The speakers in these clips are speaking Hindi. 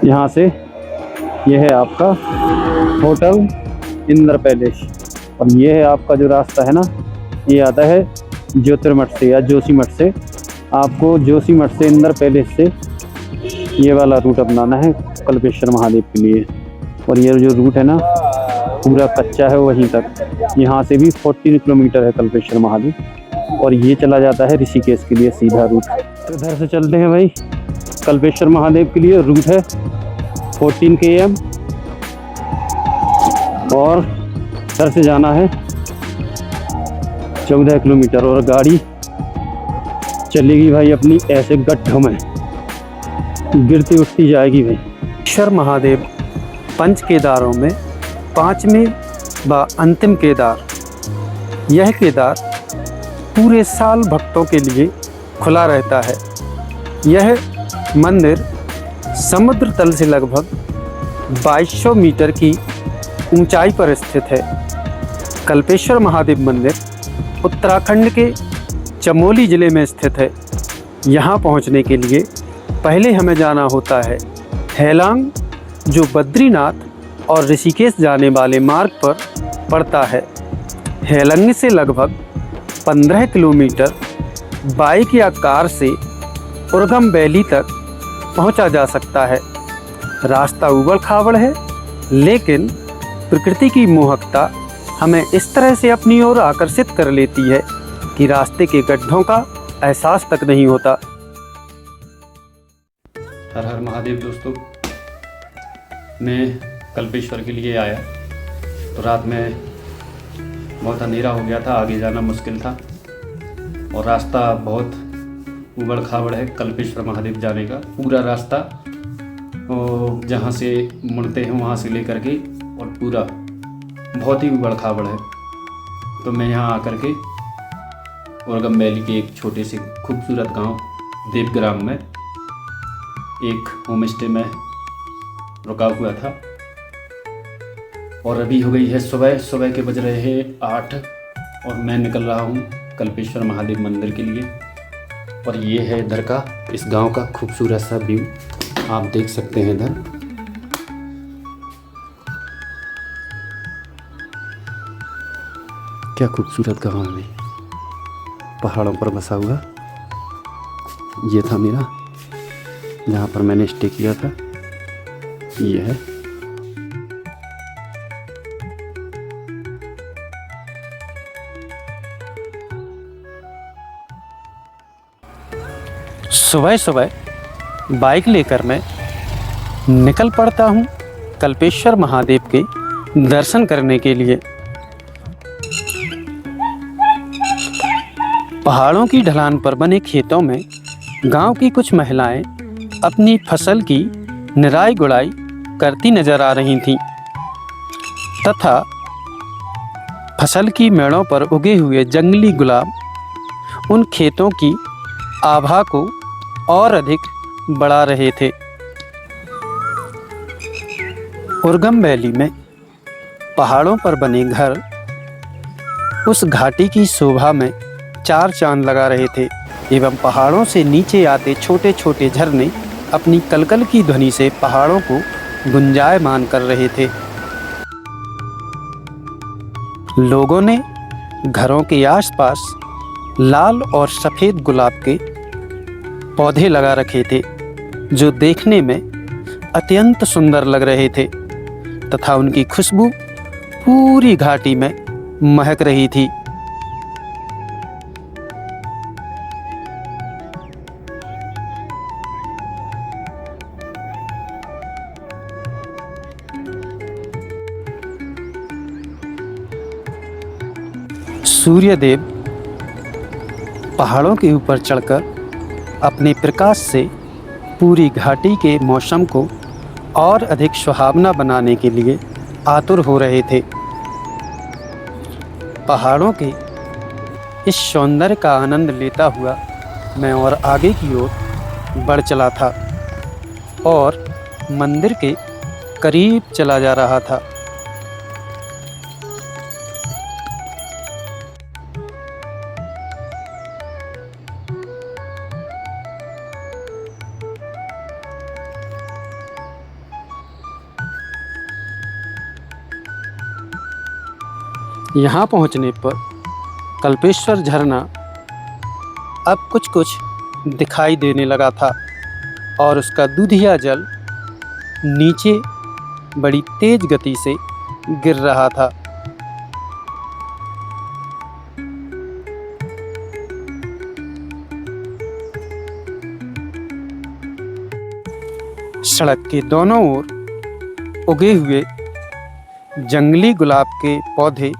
यहाँ से ये है आपका होटल इंद्र पैलेस, और ये है आपका जो रास्ता है ना, ये आता है ज्योतिर्मठ से या जोशीमठ से। आपको जोशीमठ से इंद्र पैलेस से ये वाला रूट अपनाना है कल्पेश्वर महादेव के लिए। और ये जो रूट है ना पूरा कच्चा है वहीं तक। यहाँ से भी 14 किलोमीटर है कल्पेश्वर महादेव, और ये चला जाता है ऋषिकेश के लिए सीधा रूट। तो इधर से चलते हैं भाई कल्पेश्वर महादेव के लिए। रूट है 14 km, और इधर से जाना है 14 किलोमीटर, और गाड़ी चलेगी भाई अपनी ऐसे गड्ढों में, गिरती उठती जाएगी भाई। कल्पेश्वर महादेव पंच केदारों में 5वें व अंतिम केदार। यह केदार पूरे साल भक्तों के लिए खुला रहता है। यह मंदिर समुद्र तल से लगभग 2200 मीटर की ऊंचाई पर स्थित है। कल्पेश्वर महादेव मंदिर उत्तराखंड के चमोली ज़िले में स्थित है। यहाँ पहुँचने के लिए पहले हमें जाना होता है हेलांग, जो बद्रीनाथ और ऋषिकेश जाने वाले मार्ग पर पड़ता है। हेलंग से लगभग 15 किलोमीटर बाइक या कार से उर्गम वैली तक पहुंचा जा सकता है। रास्ता उबड़ खाबड़ है, लेकिन प्रकृति की मोहकता हमें इस तरह से अपनी ओर आकर्षित कर लेती है कि रास्ते के गड्ढों का एहसास तक नहीं होता। हर हर महादेव दोस्तों, मैं कल्पेश्वर के लिए आया तो रात में बहुत अंधेरा हो गया था, आगे जाना मुश्किल था, और रास्ता बहुत उबड़ खाबड़ है कल्पेश्वर महादेव जाने का। पूरा रास्ता जहाँ से मुड़ते हैं वहाँ से लेकर के, और पूरा बहुत ही उबड़ खाबड़ है। तो मैं यहाँ आकर के उर्गम वैली के एक छोटे से खूबसूरत गांव देवग्राम में एक होम स्टे में रुका हुआ था, और अभी हो गई है सुबह के बज रहे हैं 8, और मैं निकल रहा हूँ कल्पेश्वर महादेव मंदिर के लिए। और ये है इधर का, इस गांव का खूबसूरत सा व्यू आप देख सकते हैं। इधर क्या खूबसूरत गांव है, पहाड़ों पर बसा हुआ। ये था मेरा जहाँ पर मैंने स्टे किया था, ये है। सुबह सुबह बाइक लेकर मैं निकल पड़ता हूँ कल्पेश्वर महादेव के दर्शन करने के लिए। पहाड़ों की ढलान पर बने खेतों में गांव की कुछ महिलाएं अपनी फसल की निराई गुड़ाई करती नजर आ रही थीं, तथा फसल की मेड़ों पर उगे हुए जंगली गुलाब उन खेतों की आभा को और अधिक बढ़ा रहे थे। उर्गम वैली में पहाड़ों पर बने घर उस घाटी की शोभा में चार चांद लगा रहे थे, एवं पहाड़ों से नीचे आते छोटे छोटे झरने अपनी कलकल की ध्वनि से पहाड़ों को गुंजायमान कर रहे थे। लोगों ने घरों के आसपास लाल और सफ़ेद गुलाब के पौधे लगा रखे थे, जो देखने में अत्यंत सुंदर लग रहे थे, तथा उनकी खुशबू पूरी घाटी में महक रही थी। सूर्यदेव पहाड़ों के ऊपर चढ़कर अपने प्रकाश से पूरी घाटी के मौसम को और अधिक सुहावना बनाने के लिए आतुर हो रहे थे। पहाड़ों के इस सौंदर्य का आनंद लेता हुआ मैं और आगे की ओर बढ़ चला था और मंदिर के करीब चला जा रहा था। यहाँ पहुँचने पर कल्पेश्वर झरना अब कुछ कुछ दिखाई देने लगा था और उसका दूधिया जल नीचे बड़ी तेज गति से गिर रहा था। सड़क के दोनों ओर उगे हुए जंगली गुलाब के पौधे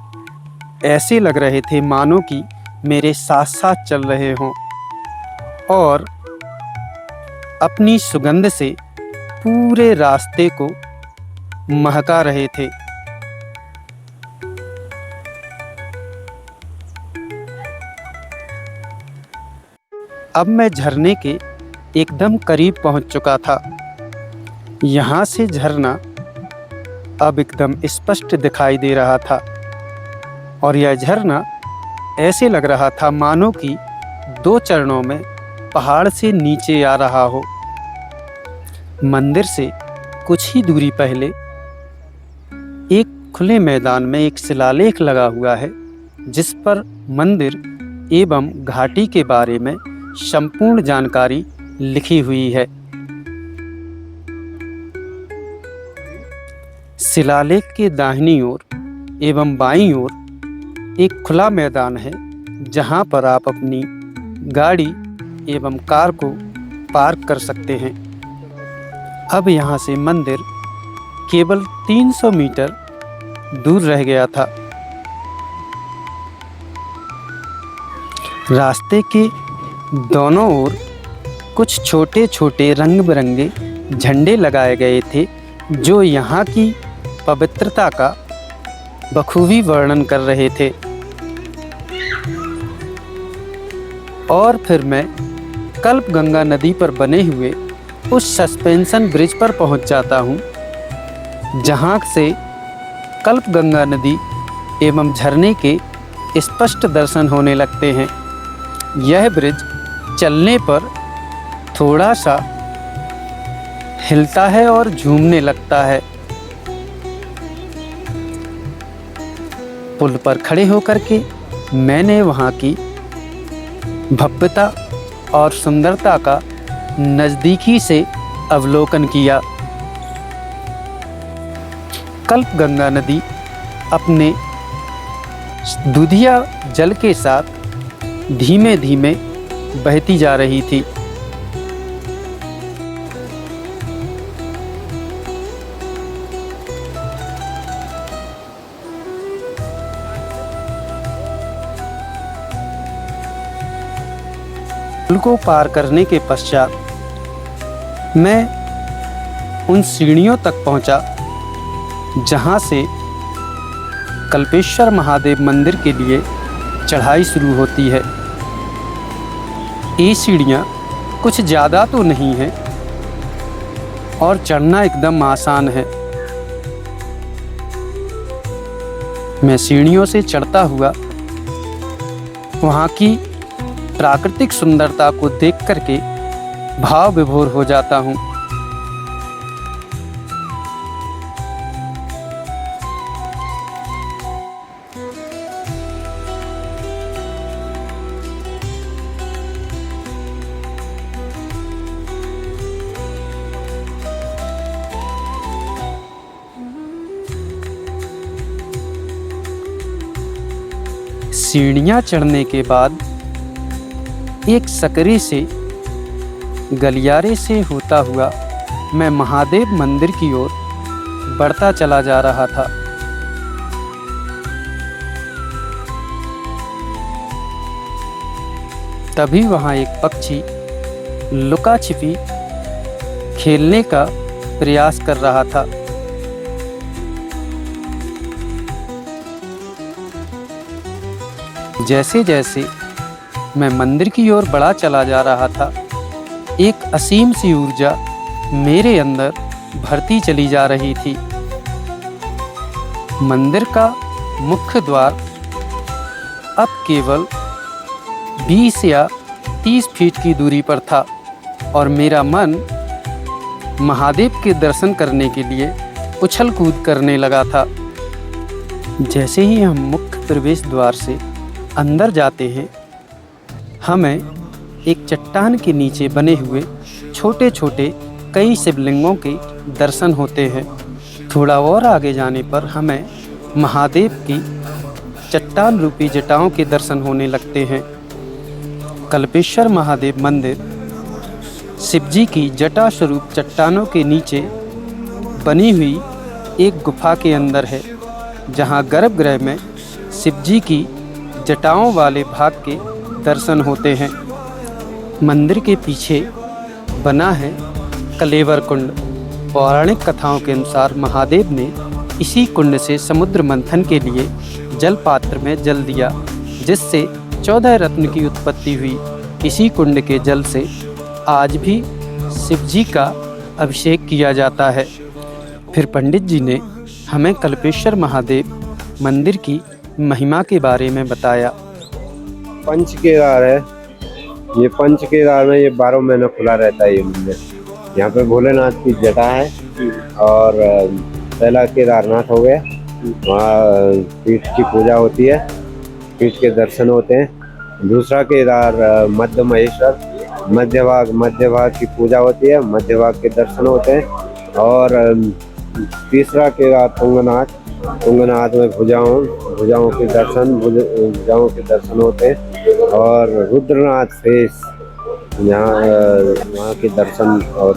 ऐसे लग रहे थे मानो कि मेरे साथ साथ चल रहे हों और अपनी सुगंध से पूरे रास्ते को महका रहे थे। अब मैं झरने के एकदम करीब पहुंच चुका था। यहाँ से झरना अब एकदम स्पष्ट दिखाई दे रहा था और यह झरना ऐसे लग रहा था मानो कि 2 चरणों में पहाड़ से नीचे आ रहा हो। मंदिर से कुछ ही दूरी पहले एक खुले मैदान में एक शिलालेख लगा हुआ है जिस पर मंदिर एवं घाटी के बारे में संपूर्ण जानकारी लिखी हुई है। शिलालेख के दाहिनी ओर एवं बाईं ओर एक खुला मैदान है जहां पर आप अपनी गाड़ी एवं कार को पार्क कर सकते हैं। अब यहां से मंदिर केवल 300 मीटर दूर रह गया था। रास्ते के दोनों ओर कुछ छोटे छोटे रंग बिरंगे झंडे लगाए गए थे जो यहाँ की पवित्रता का बखूबी वर्णन कर रहे थे। और फिर मैं कल्प गंगा नदी पर बने हुए उस सस्पेंशन ब्रिज पर पहुंच जाता हूं, जहां से कल्प गंगा नदी एवं झरने के स्पष्ट दर्शन होने लगते हैं। यह ब्रिज चलने पर थोड़ा सा हिलता है और झूमने लगता है। पुल पर खड़े होकर के मैंने वहाँ की भव्यता और सुंदरता का नज़दीकी से अवलोकन किया। कल्प गंगा नदी अपने दूधिया जल के साथ धीमे धीमे बहती जा रही थी। पुल को पार करने के पश्चात मैं उन सीढ़ियों तक पहुंचा जहां से कल्पेश्वर महादेव मंदिर के लिए चढ़ाई शुरू होती है। ये सीढ़ियां कुछ ज़्यादा तो नहीं हैं और चढ़ना एकदम आसान है। मैं सीढ़ियों से चढ़ता हुआ वहाँ की प्राकृतिक सुंदरता को देख करके भाव विभोर हो जाता हूँ। सीढ़ियाँ चढ़ने के बाद एक सकरे से गलियारे से होता हुआ मैं महादेव मंदिर की ओर बढ़ता चला जा रहा था। तभी वहाँ एक पक्षी लुका छिपी खेलने का प्रयास कर रहा था। जैसे जैसे मैं मंदिर की ओर बढ़ा चला जा रहा था, एक असीम सी ऊर्जा मेरे अंदर भरती चली जा रही थी। मंदिर का मुख्य द्वार अब केवल 20 या 30 फीट की दूरी पर था और मेरा मन महादेव के दर्शन करने के लिए उछल कूद करने लगा था। जैसे ही हम मुख्य प्रवेश द्वार से अंदर जाते हैं, हमें एक चट्टान के नीचे बने हुए छोटे छोटे कई शिवलिंगों के दर्शन होते हैं। थोड़ा और आगे जाने पर हमें महादेव की चट्टान रूपी जटाओं के दर्शन होने लगते हैं। कल्पेश्वर महादेव मंदिर शिवजी की जटा स्वरूप चट्टानों के नीचे बनी हुई एक गुफा के अंदर है, जहां गर्भगृह में शिवजी की जटाओं वाले भाग के दर्शन होते हैं। मंदिर के पीछे बना है कलेवर कुंड। पौराणिक कथाओं के अनुसार महादेव ने इसी कुंड से समुद्र मंथन के लिए जल पात्र में जल दिया, जिससे 14 रत्न की उत्पत्ति हुई। इसी कुंड के जल से आज भी शिवजी का अभिषेक किया जाता है। फिर पंडित जी ने हमें कल्पेश्वर महादेव मंदिर की महिमा के बारे में बताया। पंच केदार है, ये पंच केदार में ये 12 महीने खुला रहता है ये मंदिर। यहाँ पे भोलेनाथ की जटा है और पहला केदारनाथ हो गया, वहाँ पीठ की पूजा होती है, पीठ के दर्शन होते हैं। दूसरा केदार मध्य महेश्वर, मध्य भाग की पूजा होती है, मध्य भाग के दर्शन होते हैं। और तीसरा केदार तुंगनाथ में भुजाओं के दर्शन होते हैं। और रुद्रनाथ शेष वहाँ के दर्शन। और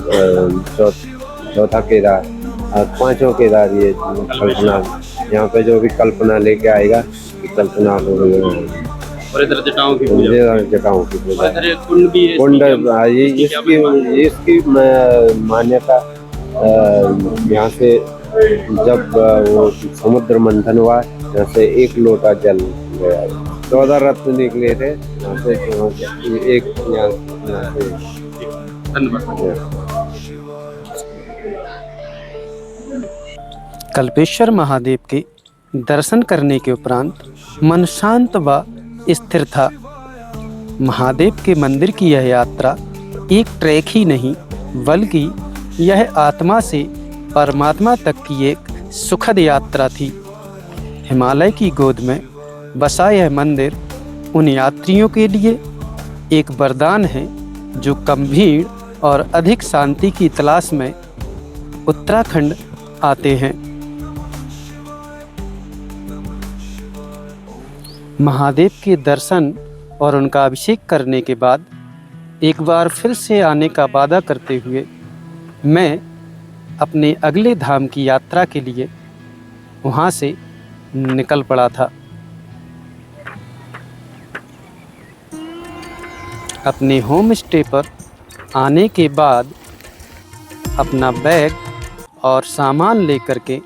चौथा केदार और पांचों केदार ये कल्पना, यहाँ पे जो भी कल्पना लेके आएगा कल्पना और इधर जटाओं की पूजा कुंड भी कुंड इसकी मान्यता यहाँ से जब वो समुद्र मंथन हुआ, यहाँ से 1 लोटा जल गया, 14 रत्न निकले थे यहाँ से एक यहाँ से। कल्पेश्वर महादेव के दर्शन करने के उपरांत मन शांत व स्थिर था। महादेव के मंदिर की यह यात्रा एक ट्रैक ही नहीं, बल्कि यह आत्मा से परमात्मा तक की एक सुखद यात्रा थी। हिमालय की गोद में बसा यह मंदिर उन यात्रियों के लिए एक वरदान है जो कम भीड़ और अधिक शांति की तलाश में उत्तराखंड आते हैं। महादेव के दर्शन और उनका अभिषेक करने के बाद एक बार फिर से आने का वादा करते हुए मैं अपने अगले धाम की यात्रा के लिए वहाँ से निकल पड़ा था। अपने होम स्टे पर आने के बाद अपना बैग और सामान लेकर के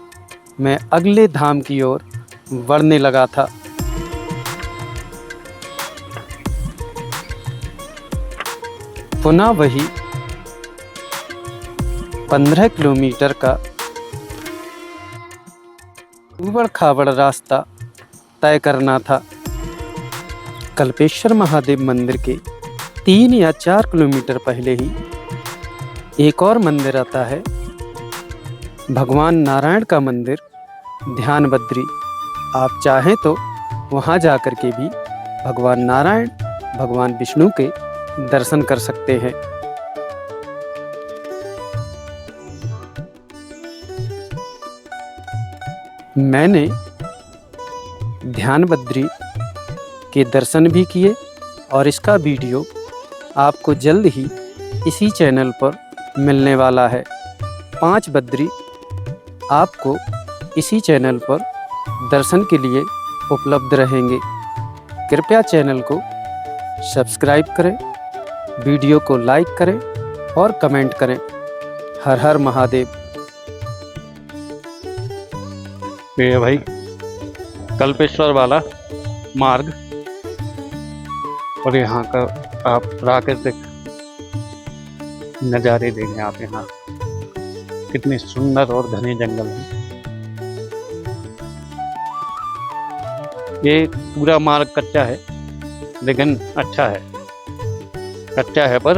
मैं अगले धाम की ओर बढ़ने लगा था। पुनः वही 15 किलोमीटर का उबड़ खाबड़ रास्ता तय करना था। कल्पेश्वर महादेव मंदिर के 3 या 4 किलोमीटर पहले ही एक और मंदिर आता है, भगवान नारायण का मंदिर ध्यान बद्री। आप चाहें तो वहाँ जाकर के भी भगवान नारायण, भगवान विष्णु के दर्शन कर सकते हैं। मैंने ध्यान बद्री के दर्शन भी किए और इसका वीडियो आपको जल्द ही इसी चैनल पर मिलने वाला है। 5 बद्री आपको इसी चैनल पर दर्शन के लिए उपलब्ध रहेंगे। कृपया चैनल को सब्सक्राइब करें, वीडियो को लाइक करें और कमेंट करें। हर हर महादेव। ये भाई कल्पेश्वर वाला मार्ग, और यहाँ का आप प्राकृतिक नज़ारे देखें। आप यहाँ कितने सुंदर और घने जंगल हैं। ये पूरा मार्ग कच्चा है, लेकिन अच्छा है। कच्चा है पर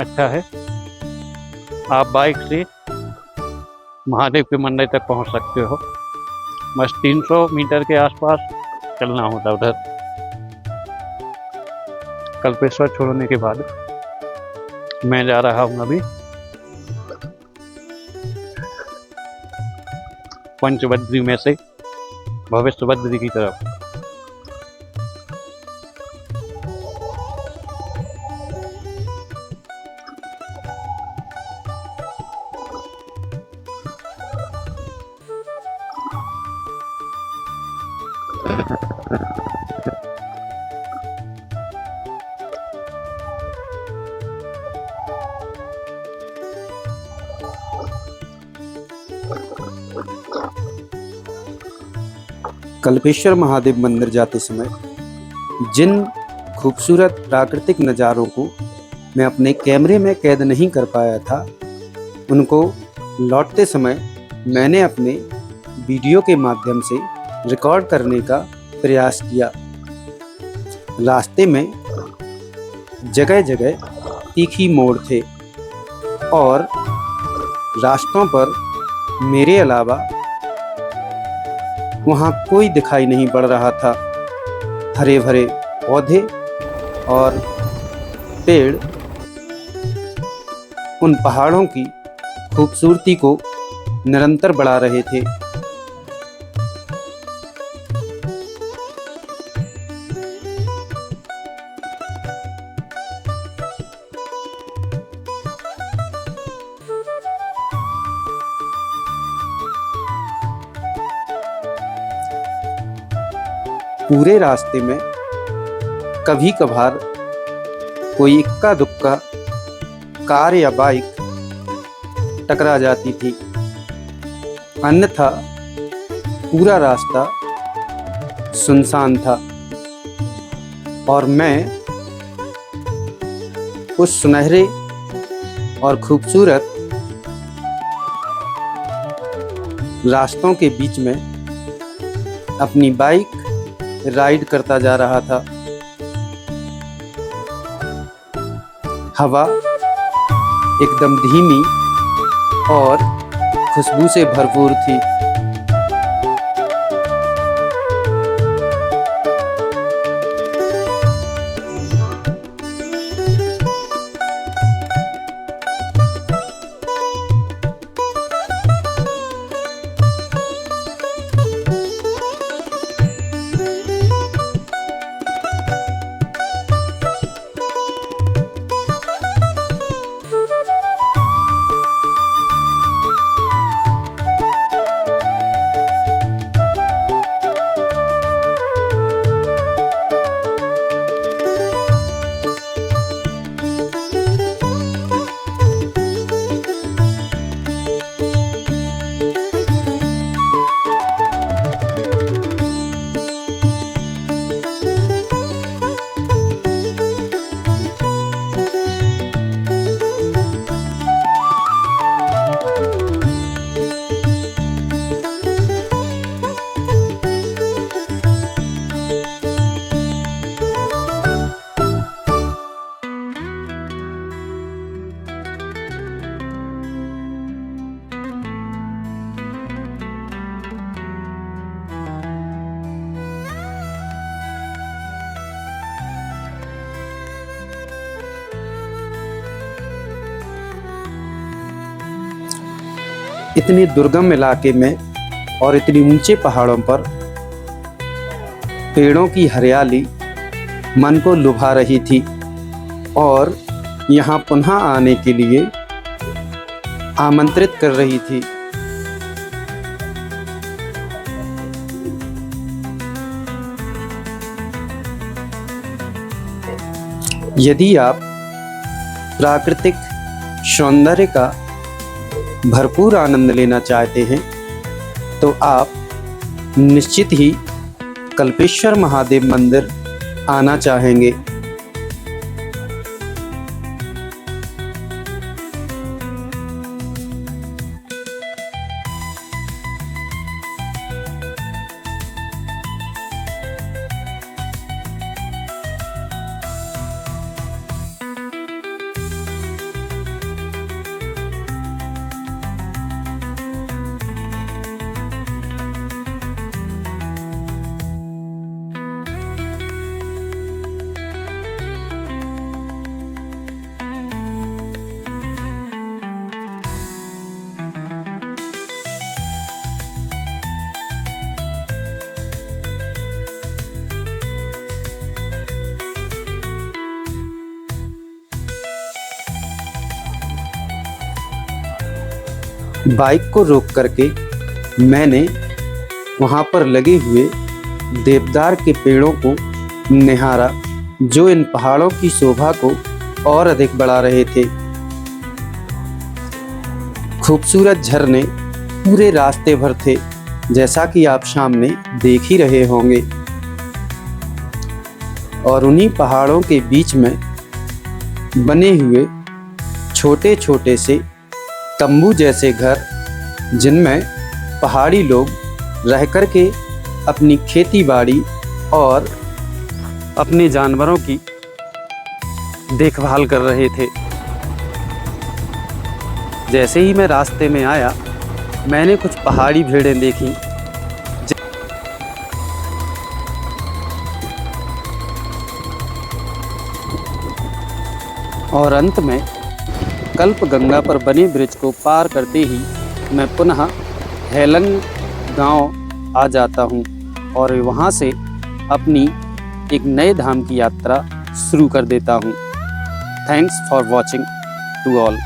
अच्छा है। आप बाइक से महादेव के मंदिर तक पहुंच सकते हो। बस 300 मीटर के आसपास चलना होता उधर। कल्पेश्वर छोड़ने के बाद मैं जा रहा हूँ अभी पंचबद्री में से भविष्यबद्री की तरफ। कल्पेश्वर महादेव मंदिर जाते समय जिन खूबसूरत प्राकृतिक नज़ारों को मैं अपने कैमरे में कैद नहीं कर पाया था, उनको लौटते समय मैंने अपने वीडियो के माध्यम से रिकॉर्ड करने का प्रयास किया। रास्ते में जगह जगह तीखी मोड़ थे और रास्तों पर मेरे अलावा वहाँ कोई दिखाई नहीं पड़ रहा था। हरे भरे पौधे और पेड़ उन पहाड़ों की खूबसूरती को निरंतर बढ़ा रहे थे। पूरे रास्ते में कभी कभार कोई इक्का दुक्का कार या बाइक टकरा जाती थी, अन्यथा पूरा रास्ता सुनसान था और मैं उस सुनहरे और खूबसूरत रास्तों के बीच में अपनी बाइक राइड करता जा रहा था। हवा एकदम धीमी और खुशबू से भरपूर थी। इतने दुर्गम इलाके में और इतनी ऊंचे पहाड़ों पर पेड़ों की हरियाली मन को लुभा रही थी और यहाँ पुनः आने के लिए आमंत्रित कर रही थी। यदि आप प्राकृतिक सौंदर्य का भरपूर आनंद लेना चाहते हैं तो आप निश्चित ही कल्पेश्वर महादेव मंदिर आना चाहेंगे। बाइक को रोक करके मैंने वहाँ पर लगे हुए देवदार के पेड़ों को निहारा, जो इन पहाड़ों की शोभा को और अधिक बढ़ा रहे थे। खूबसूरत झरने पूरे रास्ते भर थे, जैसा कि आप सामने देख ही रहे होंगे। और उन्हीं पहाड़ों के बीच में बने हुए छोटे छोटे से तंबू जैसे घर, जिनमें पहाड़ी लोग रह कर के अपनी खेती बाड़ी और अपने जानवरों की देखभाल कर रहे थे। जैसे ही मैं रास्ते में आया, मैंने कुछ पहाड़ी भेड़ें देखी, और अंत में कल्प गंगा पर बने ब्रिज को पार करते ही मैं पुनः हेलंग गांव आ जाता हूं और वहां से अपनी एक नए धाम की यात्रा शुरू कर देता हूं। Thanks for watching to all.